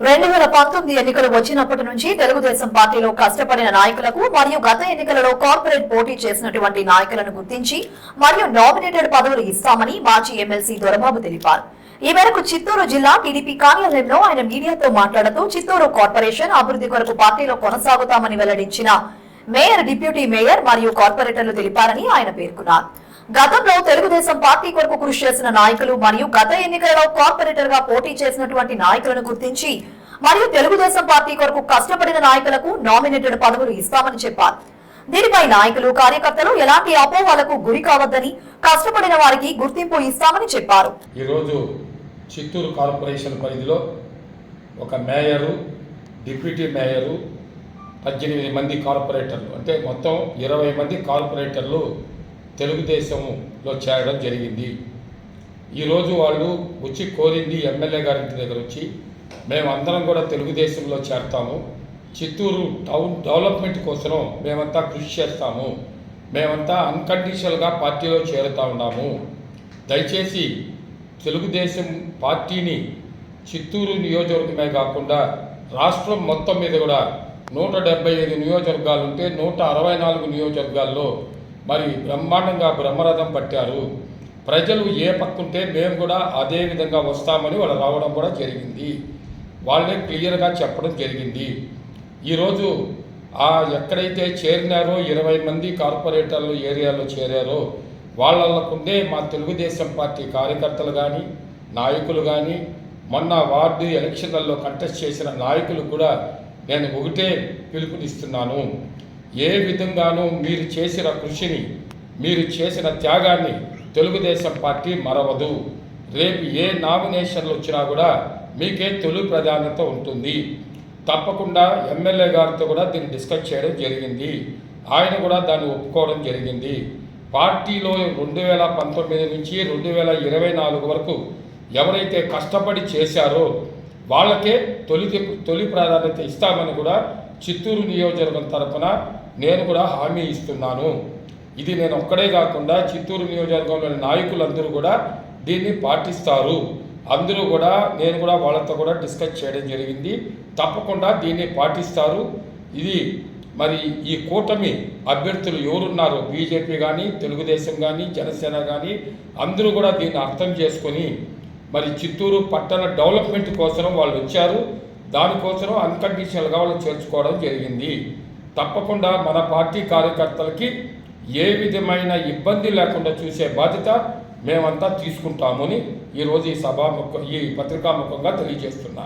2019 ఎన్నికలు వచ్చినప్పటి నుంచి తెలుగుదేశం పార్టీలో కష్టపడిన నాయకులకు మరియు గత ఎన్నికలలో కార్పొరేట్ పోటీ చేసినటువంటి నాయకులను గుర్తించి మరియు నామినేటెడ్ పదవులు ఇస్తామని మాజీ ఎమ్మెల్సీ దొరబాబు తెలిపారు. ఈ మేరకు చిత్తూరు జిల్లా టీడీపీ కార్యాలయంలో ఆయన మీడియాతో మాట్లాడుతూ చిత్తూరు కార్పొరేషన్ అభివృద్ధి కొరకు పార్టీలో కొనసాగుతామని వెల్లడించిన మేయర్, డిప్యూటీ మేయర్ మరియు కార్పొరేటర్లు తెలిపారని ఆయన పేర్కొన్నారు. గతంలో తెలుగుదేశం పార్టీ కొరకు కృషి చేసిన నాయకులు మరియు గత ఎన్నికలలో కార్పొరేటర్ గా పోటీ చేసినటువంటి నాయకులను గుర్తించి మరియు తెలుగుదేశం పార్టీ కొరకు కష్టపడిన నాయకులకు నామినేటెడ్ పదవులు ఇస్తామని చెప్పారు. దీనిపై నాయకులు, కార్యకర్తలు ఎలాంటి అపోహలకు గురి కావద్దని, కష్టపడిన వారికి గుర్తింపు ఇస్తామని చెప్పారు. ఈరోజు చిత్తూరు కార్పొరేషన్ పరిధిలో ఒక మేయరు, డిప్యూటీ మేయరు, 18 మంది కార్పొరేటర్లు, అంటే మొత్తం 20 మంది కార్పొరేటర్లు తెలుగుదేశంలో చేరడం జరిగింది. ఈరోజు వాళ్ళు వచ్చి కోరింది ఎమ్మెల్యే గారింటి దగ్గర వచ్చి, మేమందరం కూడా తెలుగుదేశంలో చేరతాము, చిత్తూరు టౌన్ డెవలప్మెంట్ కోసం మేమంతా కృషి చేస్తాము, మేమంతా అన్కండిషనల్గా పార్టీలో చేరుతూ ఉన్నాము, దయచేసి తెలుగుదేశం పార్టీని చిత్తూరు నియోజకవర్గమే కాకుండా రాష్ట్రం మొత్తం మీద కూడా 175 నియోజకవర్గాలు ఉంటే 164 నియోజకవర్గాల్లో మరి బ్రహ్మాండంగా బ్రహ్మరథం పట్టారు. ప్రజలు ఏ పక్కుంటే మేము కూడా అదే విధంగా వస్తామని వాళ్ళు రావడం కూడా జరిగింది. వాళ్ళే క్లియర్గా చెప్పడం జరిగింది. ఈరోజు ఎక్కడైతే చేరినారో 20 మంది కార్పొరేటర్లు ఏరియాలో చేరారో వాళ్ళకుండే మా తెలుగుదేశం పార్టీ కార్యకర్తలు కానీ, నాయకులు కానీ, మొన్న వార్డు ఎలక్షన్లలో కంటెస్ట్ చేసిన నాయకులు కూడా నేను ఒకటే పిలుపునిస్తున్నాను. ఏ విధంగానూ మీరు చేసిన కృషిని, మీరు చేసిన త్యాగాన్ని తెలుగుదేశం పార్టీ మరవదు. రేపు ఏ నామినేషన్లు వచ్చినా కూడా మీకే తొలి ప్రాధాన్యత ఉంటుంది. తప్పకుండా ఎమ్మెల్యే గారితో కూడా దీన్ని డిస్కస్ చేయడం జరిగింది. ఆయన కూడా దాన్ని ఒప్పుకోవడం జరిగింది. పార్టీలో 2019 నుంచి 2024 వరకు ఎవరైతే కష్టపడి చేశారో వాళ్ళకే తొలి ప్రాధాన్యత ఇస్తామని కూడా చిత్తూరు నియోజకవర్గం తరఫున నేను కూడా హామీ ఇస్తున్నాను. ఇది నేను ఒక్కడే కాకుండా చిత్తూరు నియోజకవర్గంలోని నాయకులందరూ కూడా దీన్ని పాటిస్తారు. అందరూ కూడా నేను కూడా వాళ్ళతో కూడా డిస్కస్ చేయడం జరిగింది. తప్పకుండా దీన్ని పాటిస్తారు. ఇది మరి ఈ కూటమి అభ్యర్థులు ఎవరున్నారో బీజేపీ కానీ, తెలుగుదేశం కానీ, జనసేన కానీ అందరూ కూడా దీన్ని అర్థం చేసుకొని మరి చిత్తూరు పట్టణ డెవలప్మెంట్ కోసం వాళ్ళు వచ్చారు. దానికోసం అన్కండిషనల్గా వాళ్ళు చేర్చుకోవడం జరిగింది. తప్పకుండా మన పార్టీ కార్యకర్తలకి ఏ విధమైన ఇబ్బంది లేకుండా చూసే బాధ్యత మేమంతా తీసుకుంటామని ఈరోజు ఈ పత్రికాముఖంగా తెలియజేస్తున్నా.